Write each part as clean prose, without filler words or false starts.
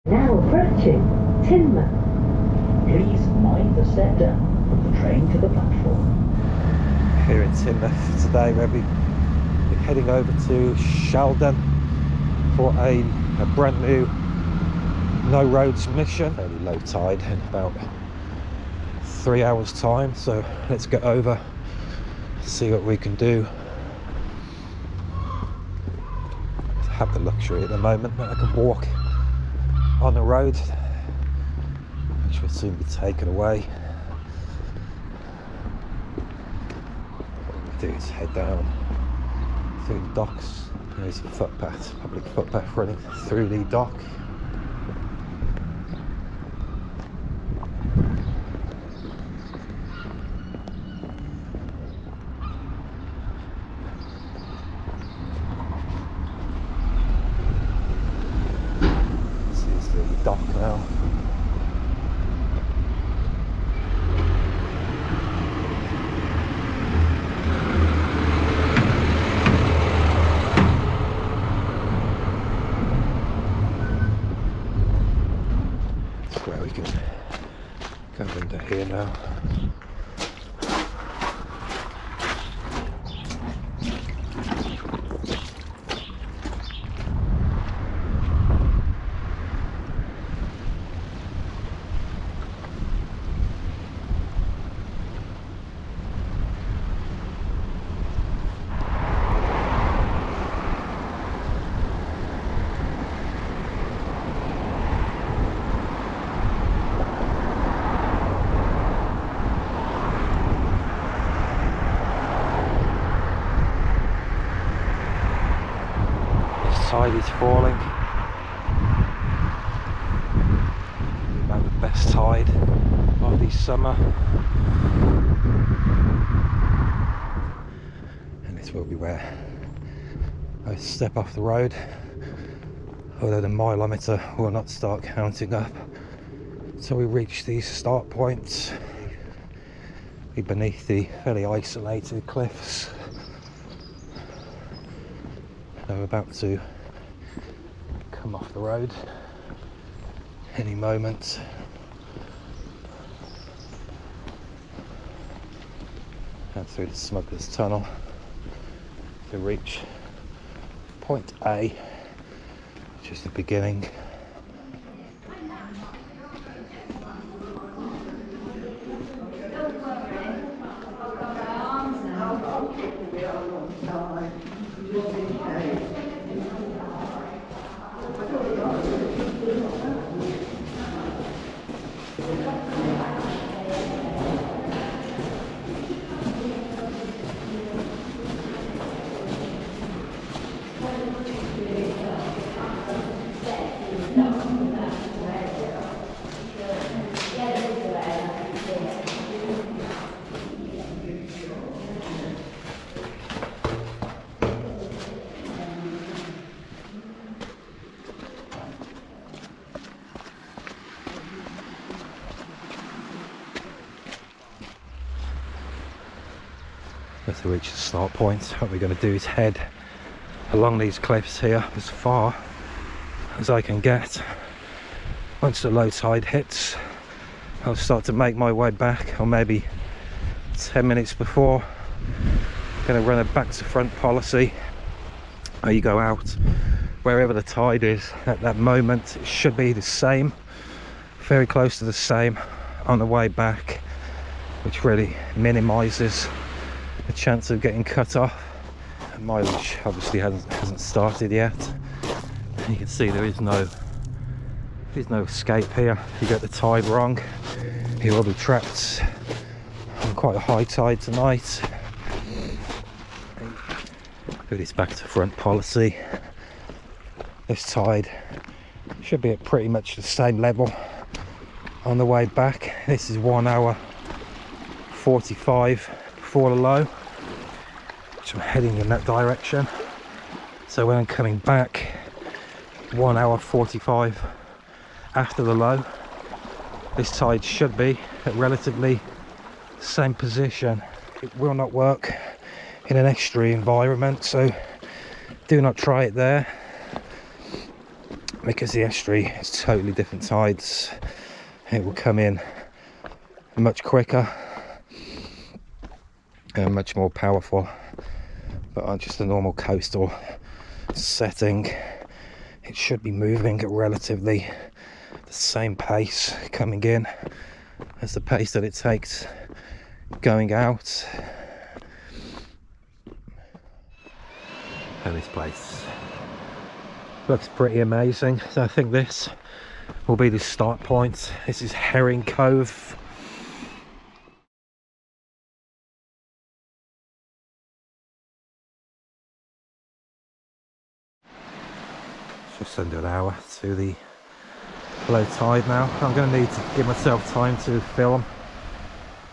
Now approaching Tinmouth. Please mind the step down from the train to the platform. Here in Tinmouth today, we'll be heading over to Sheldon for a brand new no roads mission. Fairly low tide in about 3 hours time, so let's get over, see what we can do. I have the luxury at the moment that I can walk on the road, which will soon be taken away. What we do is head down through the docks. There's a footpath, public footpath running through the dock. Dock now. That's where we can go under here now. Tide is falling. About the best tide of the summer, and this will be where I step off the road, although the mileometer will not start counting up until we reach these start points. Be beneath the fairly isolated cliffs. I'm about to come off the road any moment. And through the Smuggler's Tunnel to reach point A, which is the beginning. To reach the start point, what we're going to do is head along these cliffs here as far as I can get. Once the low tide hits, I'll start to make my way back, or maybe 10 minutes before. I'm going to run a back to front policy where you go out wherever the tide is at that moment. It should be the same, very close to the same on the way back, which really minimises the chance of getting cut off. And mileage obviously hasn't started yet. And you can see there's no escape here. If you get the tide wrong, you will be trapped on quite a high tide tonight. Do this back to front policy. This tide should be at pretty much the same level on the way back. This is 1 hour 45 before the low, so I'm heading in that direction. So when I'm coming back, 1 hour 45 after the low, this tide should be at relatively the same position. It will not work in an estuary environment, so do not try it there. because the estuary is totally different tides. It will come in much quicker and much more powerful, but on just a normal coastal setting it should be moving at relatively the same pace coming in as the pace that it takes going out. And this place looks pretty amazing. So I think this will be the start point. This is Herring Cove. Just under an hour to the low tide now. I'm going to need to give myself time to film.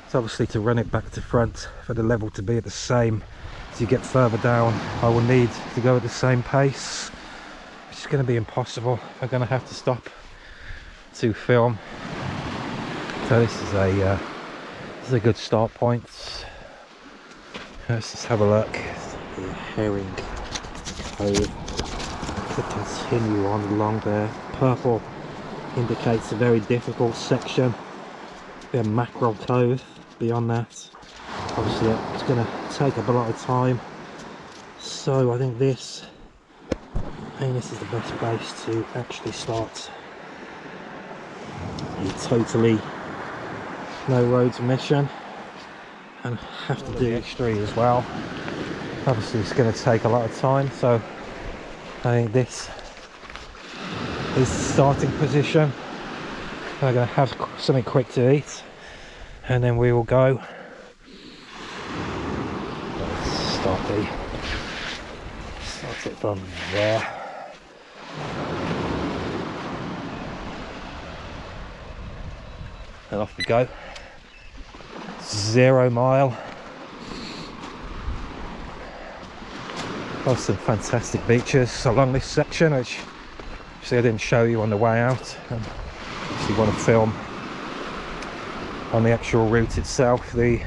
It's obviously to run it back to front for the level to be at the same. As you get further down, I will need to go at the same pace, which is going to be impossible. I'm going to have to stop to film. So this is a good start point. Let's just have a look. The Herring Cove. To continue on along there. Purple indicates a very difficult section. A mackerel cove beyond that. Obviously it's going to take up a lot of time, so I think this is the best place to actually start a totally no roads mission, and have to do estuary as well. Obviously it's going to take a lot of time, so I think this is the starting position. I'm going to have something quick to eat and then we will go. Let's start it from there. And off we go. 0 mile. Oh, some fantastic beaches along this section, which I didn't show you on the way out. If you want to film on the actual route itself, the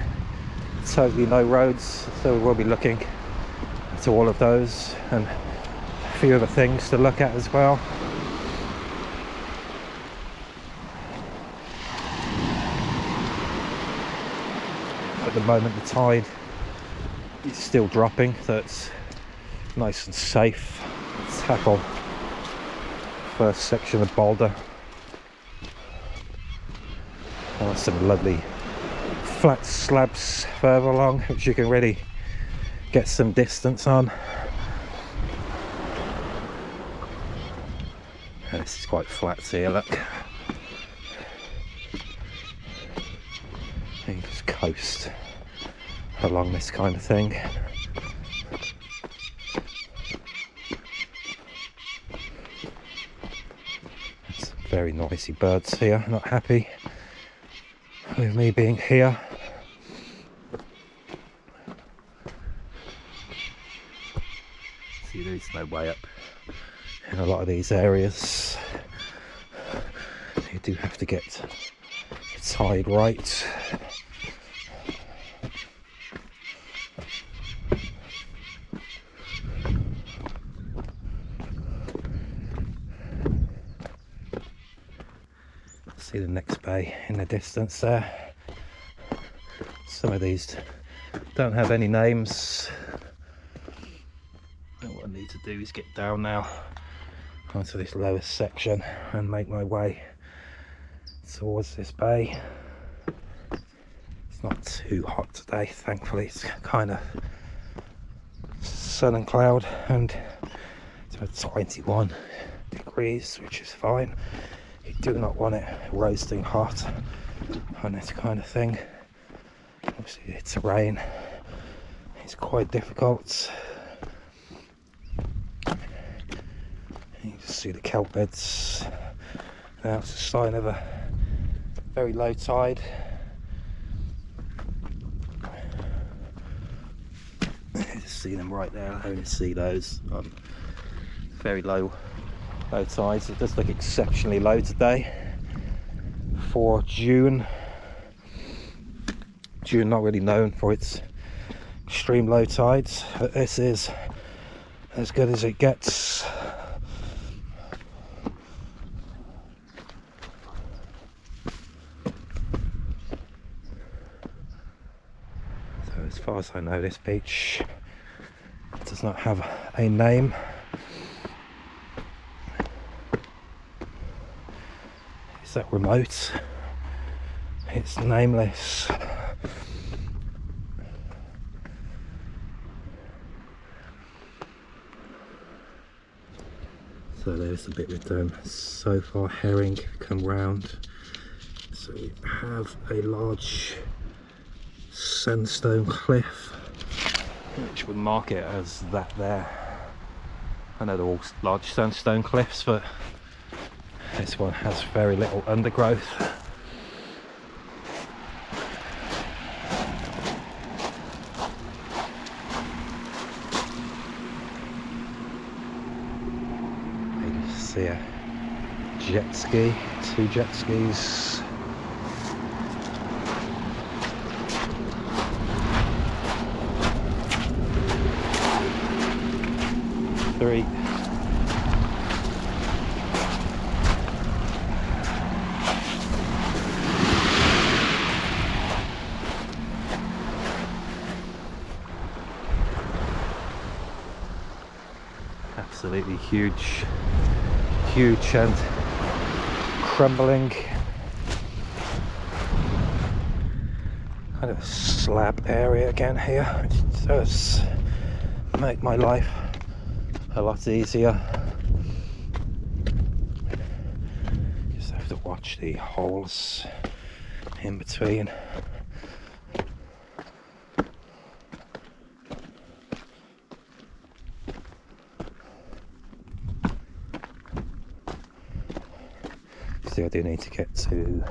totally no roads, so we will be looking to all of those and a few other things to look at as well. At the moment the tide is still dropping, so it's nice and safe to tackle first section of boulder. Oh, some lovely flat slabs further along, which you can really get some distance on. And this is quite flat here, look. You can just coast along this kind of thing. Very noisy birds here, not happy with me being here. See, there's no way up in a lot of these areas. You do have to get the tide right. See the next bay in the distance there. Some of these don't have any names. And what I need to do is get down now onto this lowest section and make my way towards this bay. It's not too hot today, thankfully. It's kind of sun and cloud, and it's about 21 degrees, which is fine. You do not want it roasting hot on this kind of thing. Obviously the terrain is quite difficult. You can just see the kelp beds. Now it's a sign of a very low tide. You just see them right there. I only see those on very low tides. It does look exceptionally low today for June. June not really known for its extreme low tides, but this is as good as it gets. far as I know, this beach does not have a name. Is that remote? It's nameless. So there's the bit with so far herring come round. So we have a large sandstone cliff, which would mark it as that there. I know they're all large sandstone cliffs, but this one has very little undergrowth. See a jet ski, 2 jet skis. Three. Absolutely huge and crumbling. Kind of a slab area again here, which does make my life a lot easier. Just have to watch the holes in between. I do need to get to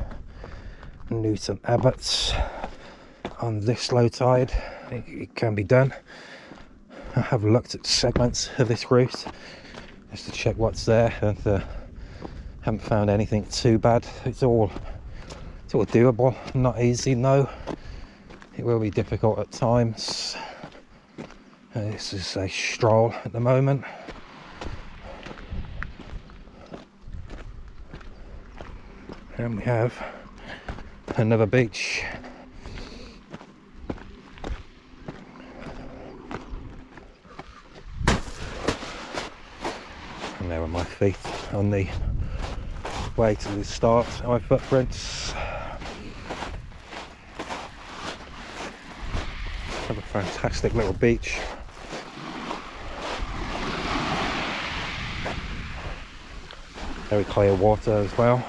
Newton Abbott on this low tide. I think it can be done. I have looked at segments of this route just to check what's there, and haven't found anything too bad. It's all doable. Not easy, no. It will be difficult at times. This is a stroll at the moment. And we have another beach. And there are my feet on the way to the start, my footprints. Have a fantastic little beach. Very clear water as well.